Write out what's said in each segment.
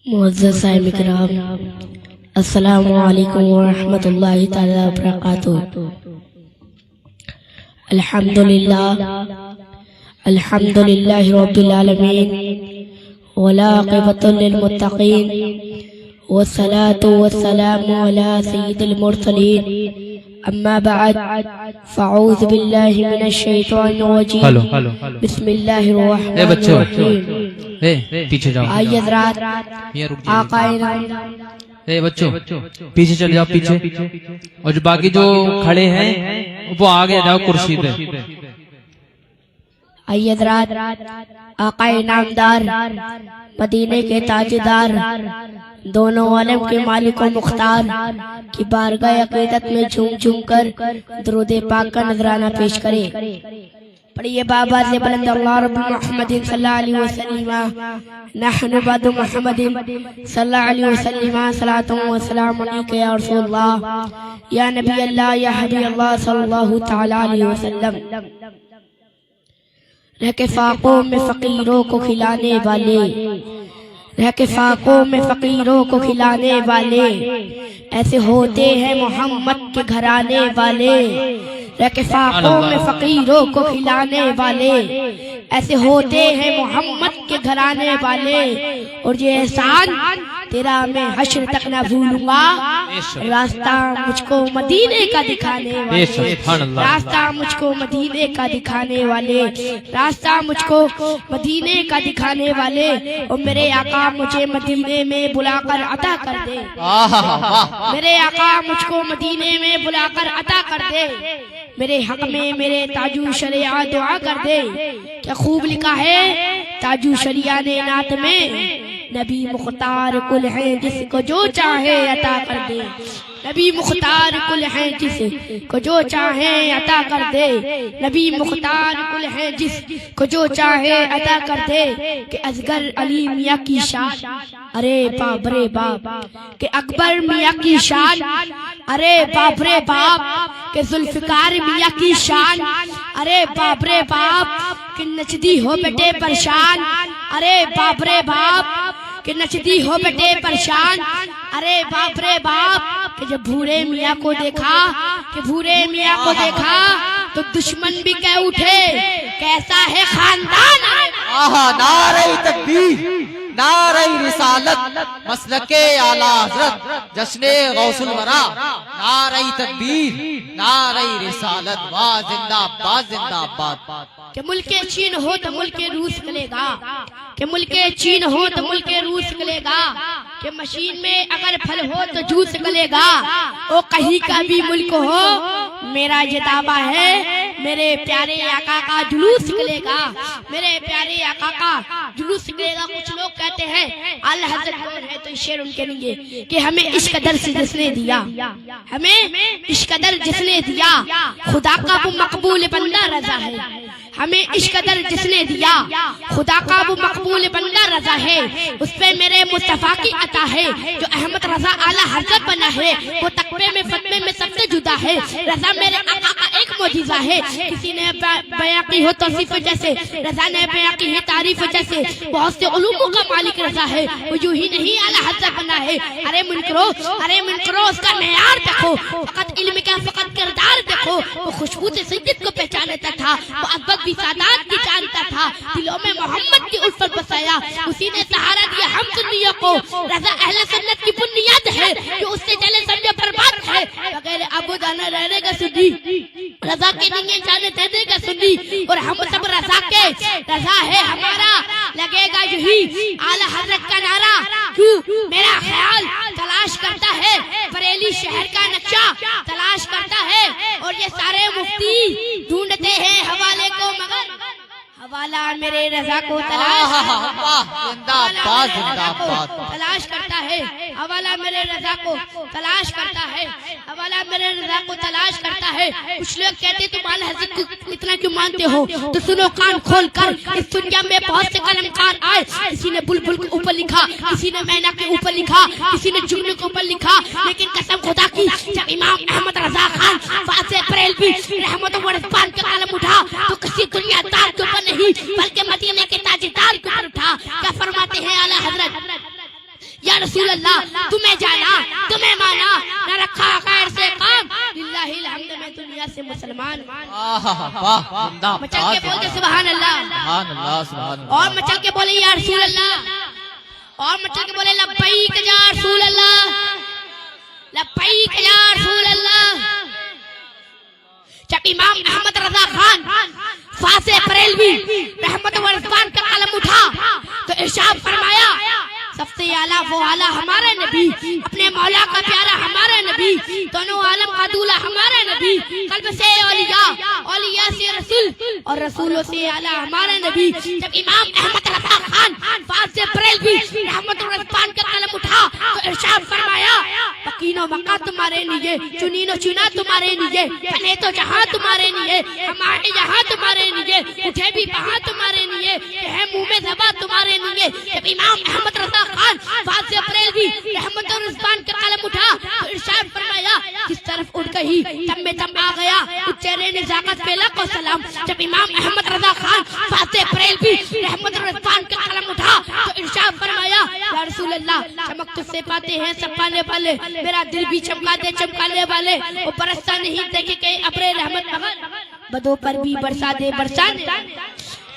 मुअज़्ज़ज़ साहिब किराम, अस्सलामु अलैकुम व रहमतुल्लाहि तआला व बरकातुहू। अल्हम्दुलिल्लाहि रब्बिल आलमीन वला आक़िबतु लिल मुत्तक़ीन वस्सलातु वस्सलामु अला सय्यिदिल मुरसलीन अम्मा बअद फ़अऊज़ु बिल्लाहि मिनश शैतानिर रजीम बिस्मिल्लाहिर रहमानिर रहीम। पीछे जाओ। आइए हज़रात, आक़ाए बच्चों पीछे चले जाओ, पीछे। और जो बाकी जो खड़े हैं वो आगे जाओ कुर्सी पे। आइए हज़रात, आक़ाए नामदार, मदीने के ताजदार, दोनों आलम के मालिक व मुख्तार की बारगाह अक़ीदत में झूम झूम कर दुरूद पाक का नजराना पेश करे। पढ़िए बाबा से बुलंद अल्लाह रब्बुल मुहम्मदिन सल्लल्लाहु अलैहि वसल्लम नहनु बदु मुहम्मदिन सल्लल्लाहु अलैहि वसल्लम सलातु व सलाम अलैका या रसूलल्लाह या नबी अल्लाह या हबीब अल्लाह सल्लल्लाहु तआला अलैहि वसल्लम। रह के फाकों में फकीरों को खिलाने वाले, रह के फाकों में फकीरों को खिलाने वाले, ऐसे होते हैं मोहम्मद के घराने वाले। रह के फाकों में फकीरों को खिलाने वाले, ऐसे होते हैं मोहम्मद के घराने वाले। और ये एहसान तेरा मैं हश्र तक न भूलूंगा, रास्ता मुझको मदीने का दिखाने वाले, रास्ता मुझको मदीने का दिखाने वाले, रास्ता मुझको मदीने का दिखाने वाले। और मेरे आका मुझे मदीने में बुलाकर अता कर दे, मेरे आका मुझको मदीने में बुलाकर अता कर दे। मेरे हक में मेरे ताजू शरिया दुआ कर दे। क्या खूब लिखा है ताजू शरिया ने नात में, नबी मुख्तार कुल है जिसको जो चाहे अता कर दे, नबी मुख्तार कुल है जिसको जो चाहे अता कर दे, नबी मुख्तार कुल है जिसको जो चाहे अता कर दे। कि असगर अली मियाँ की शान, अरे बाप रे बाप, कि अकबर मियाँ की शान, अरे बाप रे बाप, के जुल्फिकार मियाँ की शान, अरे बाप रे बाप, कि नचदी हो बेटे परेशान, अरे बाप रे बाप, कि नचदी हो बेटे परेशान, अरे बाप रे बाप। कि जब भूरे मियाँ को देखा, कि भूरे मियाँ को देखा तो दुश्मन भी कह उठे कैसा है खानदान। नारे तकबीर, नारे रिसालत, मसलके आला हजरत, जश्ने गौसुल वरा। नारे तकबीर, नारे रिसालत, वाह जिंदाबाद जिंदाबाद। कि मुल्के चीन हो तो मुल्के रूस निकलेगा, कि मुल्के चीन हो तो मुल्के रूस निकलेगा, कि मशीन में अगर फल हो तो जूस निकलेगा। ओ कहीं का भी मुल्क हो मेरा ये दावा है, मेरे प्यारे आका का जुलूस निकलेगा, मेरे प्यारे आका का जुलूस निकलेगा। कुछ लोग कहते हैं आला हज़रत है तो शेर उनके लिए कि हमें इश्क कदर से जिसने दिया, हमें इश्क कदर जिसने दिया, खुदा का वो मकबूल बंदा रजा है। हमें इश्क कदर जिसने दिया, खुदा का वो मकबूल बंदा रजा है। उस पे मेरे मुस्तफा की अता है, जो अहमद रजा आला हज़रत बना है। वो तकबे में फतवे में सबसे जुदा है। रजा मेरे आका का एक मौजिज़ा है। किसी ने बयां की हो तौसीफ जैसे, रजा ने बयां की है तारीफ जैसे। बहुत से उलूमों का मालिक रजा है, वो यूं ही नहीं आला हज़रत बना है। अरे मुनकरो, अरे मुनकरो, उसका मेयार देखो, फकत इल्म का फकत किरदार देखो। वो खुशबू से सैयद को पहचानता था, वो अकबर भी सादात की जानता था। दिलों में मोहम्मद की उल्फत बसाया, उसी ने सहारा दिया हम सुन्नियों को। रजा अहले सुन्नत की बुनियाद है, जो उससे चले समझो बर्बाद है। बगैर अबू जाना रहेगा सुन्नी, रजा के नहीं जाने दे देगा सुन्नी। और हम सब रजा के, रजा है हमारा, लगेगा यही आला हज़रत का नारा। क्यों मेरा ख्याल तलाश करता है, बरेली शहर का नक्शा तलाश करता है। और ये सारे मुफ्ती ढूंढते हैं हवाले को, मगर हवाला मेरे रजा को तलाश करता है, हवाला मेरे रजा को तलाश करता है, हवाला मेरे रजा को तलाश करता है। कुछ लोग कहते तुम आला हज़रत को इतना क्यों मानते हो, तो सुनो कान खोल कर, इस दुनिया में बहुत से कलमकार आए। किसी ने बुलबुल के ऊपर लिखा, किसी ने मैना के ऊपर लिखा, किसी ने जुगनू के ऊपर लिखा। लेकिन कसम खुदा की, जब इमाम अहमद रजा खान फासे बरेलवी रहमत व रिज़वान का कलम उठा तो किसी दुनियादार के ऊपर नहीं बल्कि मदीने के ताजदार के ऊपर उठा। क्या फरमाते हैं आला हज़रत, रसूल अल्लाह, तुम्हें जाना, तुम्हें माना, न रखा खैर से काम, लिल्लाहिल हम्द में दुनिया से मुसलमान। मचल के बोलते सुभान अल्लाह, और मचल के बोले या रसूल अल्लाह, और मचल के बोले लब्बैक या रसूल अल्लाह, लब्बैक या रसूल अल्लाह। जब इमाम अहमद रजा खान फासे बरेलवी रहमत व रिज़वान का कलम उठा तो इरशाद फरमाया, सबसे आला वो आला हमारा नबी, अपने मौला का प्यारा हमारा नबी, दोनों आलम का दूल्हा हमारा नबी, कल्ब से औलिया, औलिया से रसूल और रसूलों से आला हमारा नबी। जब इमाम अहमद रजा खान फासे बरेलवी रहमत व रिज़वान का कलम उठा तो इरशाद फरमाया, यकीनो मक्का तुम्हारे लिए, चुनीनो चुना तुम्हारे लिए, बने तो जहां तुम्हारे लिए, हमारे यहाँ तुम्हारे लिए, उठे भी वहां तुम्हारे लिए, है मुंह में ज़बा तुम्हारे लिए। जब इमाम अहमद रजा खान फासे बरेलवी रहमत और रिज़वान का कलम उठा तो इरशाद फरमाया, किस तरफ उड़ गई तब में तब आ गया, उच्चरे निजाकत पे लाखों सलाम। जब इमाम अहमद रजा खान फासे बरेलवी रहमत और रिज़वान का कलम उठा तो इरशाद फरमाया, या रसूल अल्लाह, चमक तुझसे पाते हैं सब पाने वाले, मेरा दिल भी चमका दे चमकाने वाले, वो बरसता नहीं देखे के अबरे रहमत मगर, बदों पर भी बरसा दे बरसाने,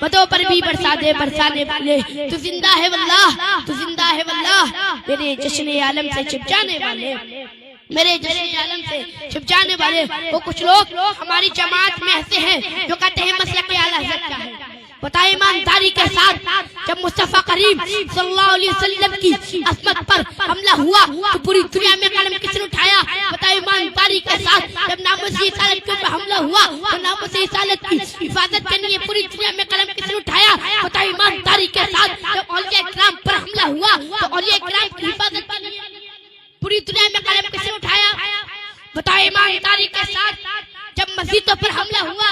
बदों पर भी बरसा दे बरसाने वाले, तू जिंदा है वल्लाह, तू जिंदा है वल्लाह, मेरे जश्न आलम से छिप जाने वाले, मेरे जश्न आलम से छिप जाने वाले। वो कुछ लोग हमारी जमात में ऐसे हैं जो कहते हैं मसलक आला हज़रत क्या है। बताए ईमानदारी के साथ, जब मुस्तफा करीम सल्लल्लाहु अलैहि वसल्लम की अस्मत पर हमला हुआ तो पूरी दुनिया में कलम किसने उठाया? बताए ईमानदारी के साथ, जब नामुस रिसालत के ऊपर हमला हुआ तो नामुस रिसालत की हिफाजत के लिए पूरी दुनिया में कलम किसने उठाया? बताए ईमानदारी के साथ, जब औलिया किराम पर हमला हुआ तो औलिया किराम की हिफाजत के लिए पूरी दुनिया में कलम किसने उठाया? बताए ईमानदारी के साथ, जब मस्जिदों पर हमला हुआ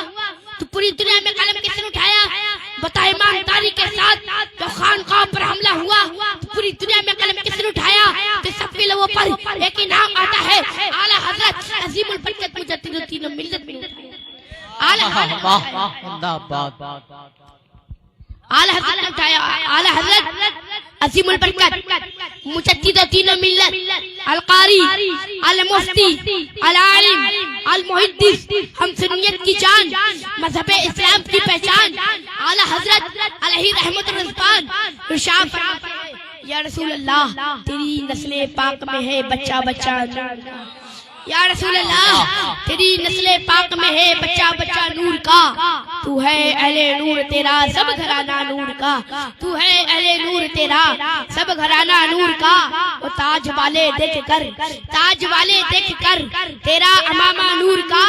तो पूरी दुनिया में कलम किसने उठाया? बताए ईमानदारी के साथ, जब खानकाह पर हमला हुआ तो पूरी दुनिया में कलम किसने उठाया? तो सबके लोगों पर एक ही नाम आता है, आला हजरत अजीमुल बरकत मुजद्दिद मिल्लत में आला हजरत, आला हजरत ने उठाया, आला हजरत अजीमुल बरकत मुजद्दिद मिल्लत, अल कारी, अल मुफ्ती, अल आलिम, अल मुहद्दिस, हम सुन्नियत की जान, मजहब इस्लाम की पहचान, आला हजरत अलैहि रहमत व रिज़वान इरशाद फरमाते हैं, या रसूल अल्लाह, तेरी नस्ले पाक में है बच्चा बच्चा, या रसूल अल्लाह, तेरी नस्ले पाक में है बच्चा बच्चा नूर का, तू है अहले नूर तेरा सब घराना नूर का, तू है अहले नूर तेरा सब घराना नूर का। वो ताज वाले देख कर, ताज वाले देख कर तेरा अमामा नूर का,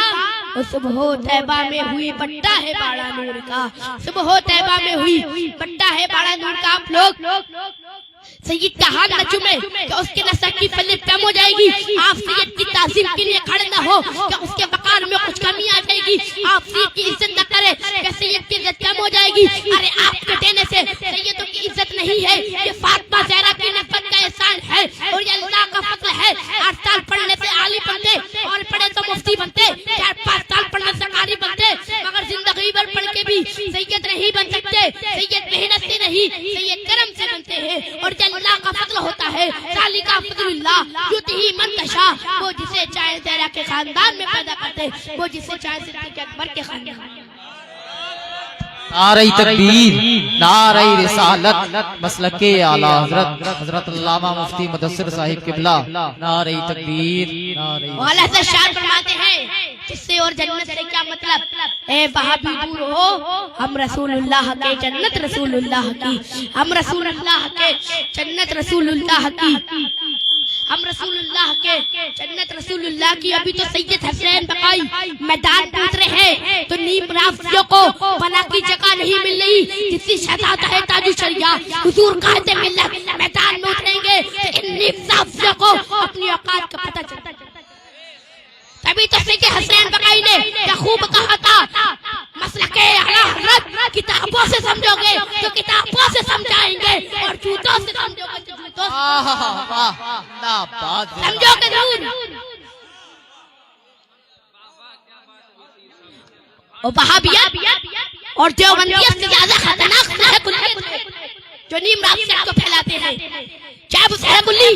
वो सुबह तैबा में हुई बट्टा है बाड़ा नूर का, सुबह तैबा में हुई बट्टा है बाड़ा नूर का। आप लोग सैयद का हाथ न चूमे कि उसके नसब की फलित कम हो जाएगी, आप सैयद की ताज़ीम के लिए खड़े न हो कि उसके वकार में कुछ कमी आ जाएगी, आप सैयद की इज्जत न करे कि सैयद की इज्जत कम हो जाएगी। अरे आपके देने से सैयदों की इज्जत नहीं है, ये फातिमा ज़हरा की नफ़रत का एहसान है और ये अल्लाह का फज़ल है। 8 साल पढ़ने से आलिम बनते और पढ़े तो मुफ्ती बनते, 4-5 साल पढ़ने से कारी बनते, मगर जिंदगी भर पढ़ के भी सैयद नहीं बन सकते। सैयद मेहनत से नहीं, सैयद करम से बनते हैं और अल्लाह का फजल होता है, सालिका फजलुल्लाह युतिही मन तशा, वो जिसे चाहे ज़हरा के खानदान में पैदा करते, वो जिसे चाहे सिद्दीक़ अकबर के खानदान में। नारे तकबीर, नारे रिसालत, मसलके आला हजरत हजरत अल्लामा मुफ्ती मुदस्सिर साहिब किबला, नारे तकबीर, नारे वाला से शान फरमाते हैं, किससे और जन्नत से क्या मतलब? ए वहाबी दूर हो, हम रसूलुल्लाह के जन्नत रसूलुल्लाह की, हम रसूलुल्लाह के जन्नत रसूलुल्लाह की, हम रसूलुल्लाह के जन्नत रसूलुल्लाह की। अभी तो सैयद हसनैन बकाई मैदान में उतरे हैं तो नीम राफियों को पनाह की जगह नहीं मिल रही, जिसकी शहजादा है ताजु शरिया हुजूर कायदे मिल्लत मैदान में उतरेंगे तो इन नीम राफियों को अपनी औकात का पता चलता। तभी तो सैयद हसनैन बकाई ने क्या खूब कहा था, मसलके आला हज़रत किताबों से समझोगे तो किताबों से समझाएंगे और जूतों से समझोगे तो जूतों से समझोगे जरूर। और वहाबिया और देवबंदियत से ज्यादा खतरनाक है जो नीम राफियत को फैलाते हैं, चाहे वो सहकुल्ली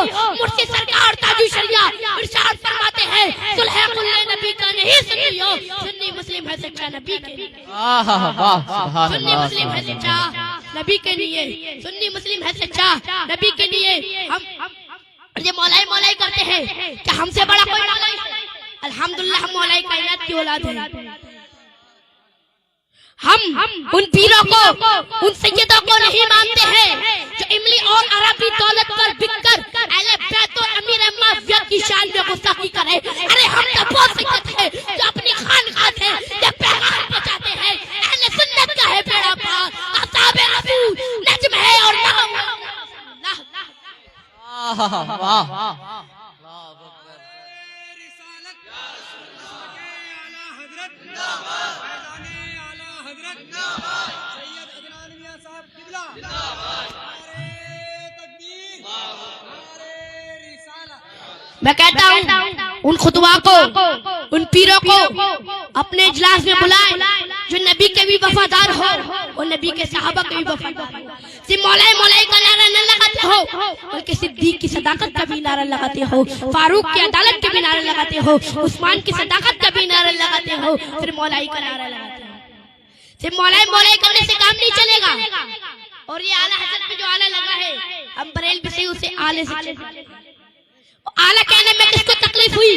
मुर्शिद सरकार ताजु शरिया इरशाद फरमाते हैं सुलह कुल्ले नबी का नहीं सुन्नी हो, सुन्नी मुस्लिम है सच्चा नबी के लिए। सुन्नी मुस्लिम है सच्चा नबी के लिए, सुन्नी मुस्लिम है सच्चा नबी के लिए। हम ये मौलाई मौलाई करते हैं कि हमसे बड़ा कोई मौलाई है? अल्हम्दुलिल्लाह हम मौलाई कायनात की औलाद हैं। हम उन पीरों को, उन सैयदों को नहीं मानते हैं जो इमली और अरबी दौलत पर बिककर अहले बैत और अमीर माफिया की शान में गुस्ताखी करे। अरे हम तो वो सैयद हैं जो अपनी खानकाह से ये पैगाम पहुंचाते हैं, अहले सुन्नत का है बेड़ा पार, असहाबे रसूल नज्म है और नाम मैं कहता हूँ उन खुतवा को, उन पीरों को अपने इजलास में बुलाए जो नबी के भी वफादार हो और नबी के सहाबा के भी वफादार हो। सिर्फ मौलाई मौलाई का नारा न लगाते हो बल्कि सिद्दीक की सदाकत का भी नारा लगाते हो, फारूक की अदालत के भी नारा लगाते हो, उस्मान की सदाकत का भी नारा लगाते हो, फिर मौलाई का नारा लगाते हो। सिर्फ मौलाई मौलाई करने से काम नहीं चलेगा। और ये आला हजरत में जो आला लगा है, हम बरेलवी से उसे आले से आला कहने में किसको तकलीफ हुई,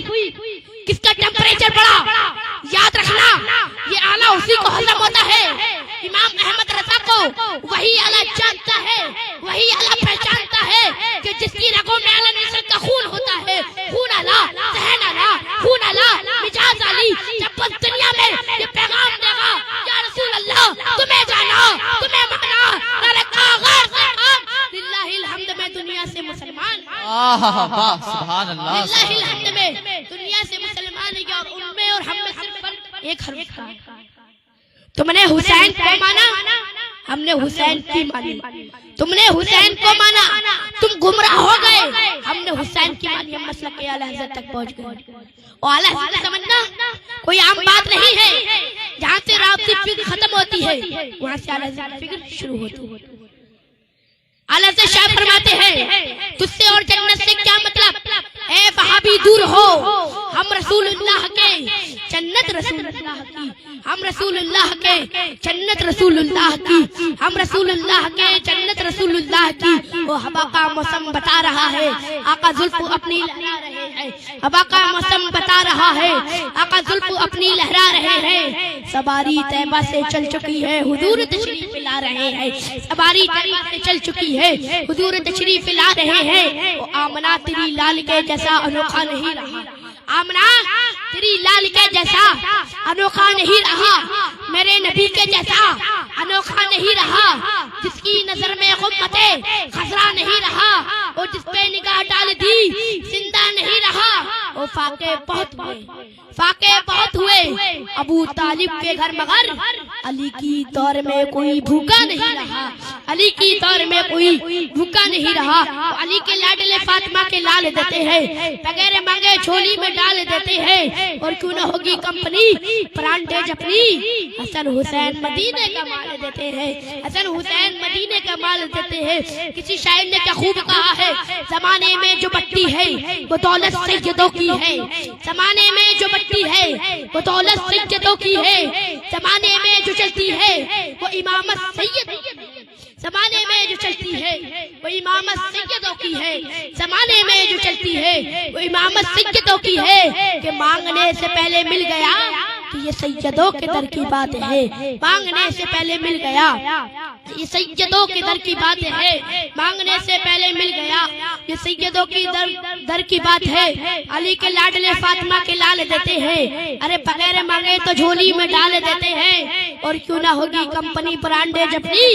किसका टेम्परेचर बढ़ा, याद रखना ये आला उसी को हजम होता है। इमाम अहमद रजा को वही आला जानता है, वही आला पहचानता है कि जिसकी रगों में आला नस्ल का खून होता है। खून आला, सहन आला, खून आला, मिजाज आली। जब बस दुनिया में ये पैगाम देगा या रसूल अल्लाह तुम्हें जाना, तुम्हें माना, लिल्लाहिल हम्द में दुनिया से मुसलमान, सुभान अल्लाह, लिल्लाहिल हम्द में दुनिया से मुसलमान है। और उनमें और हम में सिर्फ एक हर्फ था। तुमने हुसैन को माना, हमने हुसैन की मानी। तुमने हुसैन को माना, तुम गुमराह हो गए, हमने हुसैन की मानी। हम मसलक के आला हज़रत तक पहुंच गए। और आला हज़रत समझना कोई आम बात नहीं है। जहाँ से राबती फिक्र खत्म होती है वहाँ से आला हज़रत फिक्र शुरू होती है। आला से शाह फरमाते हैं तुझसे और जन्नत से क्या मतलब, ए वहाबी दूर हो, हम रसूलुल्लाह के जन्नत रसूलुल्लाह की, हम रसूलुल्लाह के जन्नत रसूलुल्लाह की, हम रसूलुल्लाह के जन्नत रसूलुल्लाह की। वो हवा का मौसम बता रहा है, आका जुल्फ अपनी लहरा रहे हैं। हवा का मौसम बता रहा है, आका जुल्फ अपनी लहरा रहे हैं। सवारी तैबा से चल चुकी है, हुजूर तशरीफ ला रहे हैं। सवारी तैबा से चल चुकी है, हुजूर तशरीफ ला रहे हैं। वो आमना तेरी लाल के जैसा अनोखा नहीं रहा, आमना तेरी लाल के जैसा अनोखा नहीं रहा, मेरे नबी के जैसा अनोखा नहीं रहा। जिसकी नजर में गुम्मते खसरा नहीं रहा, और जिस पे निगाह डाल दी जिंदा नहीं रहा। वो फाके बहुत हुए, फाके बहुत हुए अबू तालिब के घर, मगर अली की दौर में कोई भूखा नहीं रहा, अली की दौर में कोई भूखा नहीं रहा। अली के लाडले फातिमा के लाल देते हैं, बगैर मांगे झोली में डाल देते हैं। और क्यों न होगी कंपनी ब्रांडेज अपनी, हसन हुसैन मदीने का माल देते हैं, हसन हुसैन मदीने का माल देते हैं। किसी शायर ने क्या खूब कहा है, जमाने में जो बट्टी है वो दौलत सैयदों की है, जमाने में जो बट्टी है वो दौलत सैयदों की है, जमाने में जो चलती है वो इमामत सैयद, जमाने में जो चलती है वो इमामत सैयदों की है, जमाने में जो चलती है वो इमामत सैयदों की है। कि मांगने से पहले मिल गया तो ये सैयदों के दर की बात है, मांगने से पहले मिल गया ये सैयदों के दर की बात है, मांगने से पहले मिल गया ये सैयदों की दर की बात है। अली के लाडले फातिमा के लाल देते हैं, अरे बगैर मांगे तो झोली में डाल देते हैं। और क्यों ना होगी कंपनी ब्रांडेज अपनी,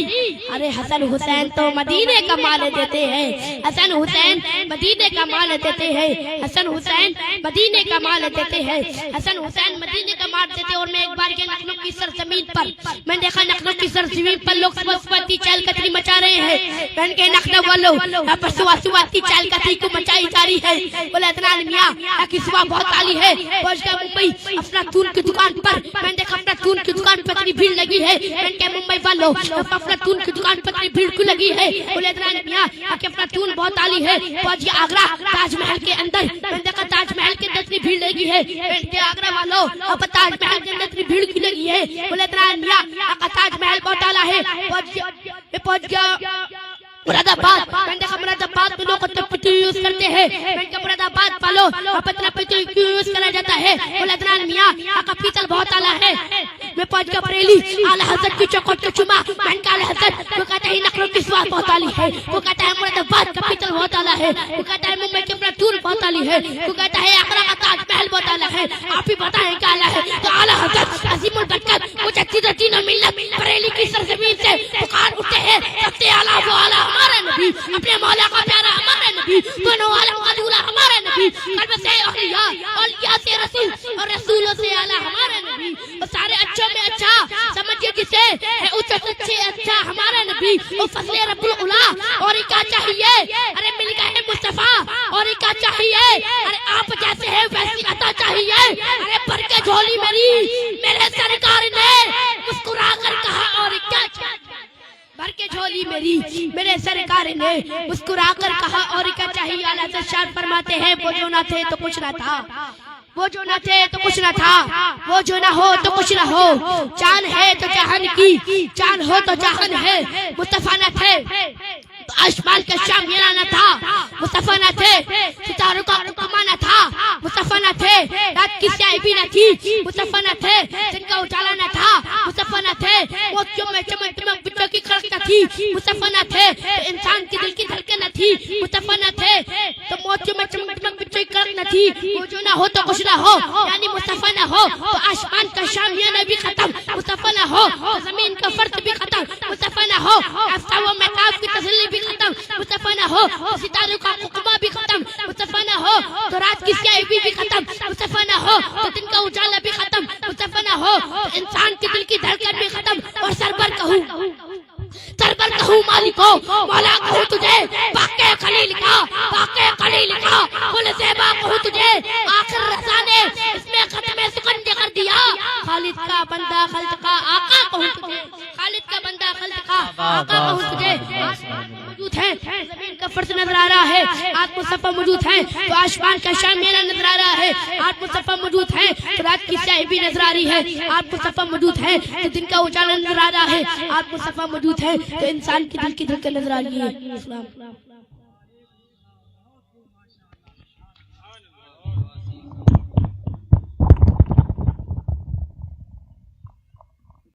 अरे हसन हुसैन तो मदीने का माल देते हैं, हसन हुसैन मदीने का माल देते हैं, हसन हुसैन मदीने का माल देते हैं, हसन हुसैन मदीने का माल देते। और मैं एक बार के लखनऊ की सरजमीन पर मैंने देखा, लखनऊ की सरजमीन पर लोग सुवाती चाल कतरी मचा रहे हैं। मैंने के लखनऊ वालों यहाँ पर सुवाती चाल कतरी को मचाई जा रही है। बोला इतना मियाँ की सुबह बहुत आली है, पहुंच गया मुंबई अपना तून की दुकान पर। मैंने देखा अपना तून की दुकान पर इतनी भीड़ लगी है। मैंने कहा मुंबई वालों अफलातून की दुकान पर इतनी भीड़ क्यों लगी है? बोले मियां आके अफलातून बहुत आली है। पहुंची आगरा ताजमहल के अंदर, मैंने देखा ताजमहल के अंदर इतनी भीड़ लगी है। मैंने कहा आगरा वालों अब ताजमहल के अंदर इतनी भीड़ क्यों लगी है? बोले मियां आका ताजमहल बहुत आला है। पहुंच गया मुरादाबाद, मैंने देखा मुरादाबाद में लोग पीतल यूज करते हैं। मैंने कहा मुरादाबाद वालों अब इतना पीतल क्यों यूज करा जाता है? बोले मियां आका पीतल बहुत आला है। मैं पहुंच गया बरेली आला हजरत की चौखट को चुमा। मैंने कहा आला हजरत वो कहता है नखरों की स्वाद बहुत आली है, वो कहता है मुरादाबाद का पीतल बहुत आला है, वो कहता है मुंबई की अफलातून बहुत आली है, वो कहता है आगरा का ताजमहल बहुत आला है। आप ही बताएं क्या आला है? तो आला हजरत अजीमुल बरकत मुजद्दिद दीन व मिल्लत बरेली की सरजमीन से पुकार उठते हैं सबसे आला वो आला हमारा नबी, अपने मौला का प्यारा हमारा नबी, दोनों आलम का दूल्हा हमारा नबी, कल्ब से औलिया से रसूल और रसूलों से आला हमारा नबी। और सारे अच्छों में अच्छा समझिए जिसे उच्च सबसे अच्छा हमारा नबी। वो फजले रब्बुल उला और क्या चाहिए? अरे मिल गए मुस्तफा और क्या चाहिए? अरे आप जैसे है वैसी अता चाहिए। अरे भर के झोली मेरे सरकार ने मुस्कुरा कर कहा और क्या चाहिए? भर के झोली मेरे सरकार ने मुस्कुरा कर कहा और क्या चाहिए? आला से शान फरमाते हैं वो जो ना थे तो कुछ ना था, वो जो ना थे तो कुछ ना था, वो जो ना हो तो कुछ ना हो। चांद है तो जहान की, चांद हो तो जहान है। मुस्तफा न थे तो आसमान का शामियाना न था, मुस्तफा न थे सितारों का हुक्मा न था, मुस्तफा न थे रात की स्याही भी न थी, मुस्तफा न थे दिन का उजाला न था, मुस्तफा न थे मोतियों में चमक चमक बिच्छों की खड़क न थी, मुस्तफा न थे तो इंसान के दिल की धड़कन न थी, मुस्तफा न थे तो मोतियों में चमक चमक बिच्छों की खड़क न थी। वो जो ना हो तो कुछ ना हो, यानी मुस्तफा न हो तो आसमान का शामियाना भी खत्म, मुस्तफा न हो तो जमीन का फर्श भी खत्म, मुस्तफा न हो आफ्ताब व महताब की तसल्ली भी खत्म, मुस्तफा न हो तो सितारों का हुक्मा भी खत्म, मुस्तफा न हो तो रात की स्याही भी खत्म, मुस्तफा न हो तो दिन का उजाला भी खत्म, मुस्तफा न हो तो इंसान के दिल की धड़कन भी खत्म। और सरबर कहूँ मालिको मौला कहूँ तुझे वाक़े खलील का कुल ज़ेबा कहूँ तुझे आखिर रज़ा ने इसमें खत्म सुकंजे कर दिया। खालिद का बंदा खल्क़ का आका कहूँ तुझे, खालिद का बंदा खल्क़ का आका कहूँ तुझे। मौजूद है जमीन का फर्श नजर आ रहा है, आग मुस्तफा मौजूद है तो आसमान का शामियाना नजर आ रहा है, आग मुस्तफा मौजूद है तो रात की स्याही भी नजर आ रही है, आग मुस्तफा मौजूद है तो दिन का उजाला नजर आ रहा है, आग मुस्तफा मौजूद है तो इंसान की दिल की धड़कन नजर आ रही है।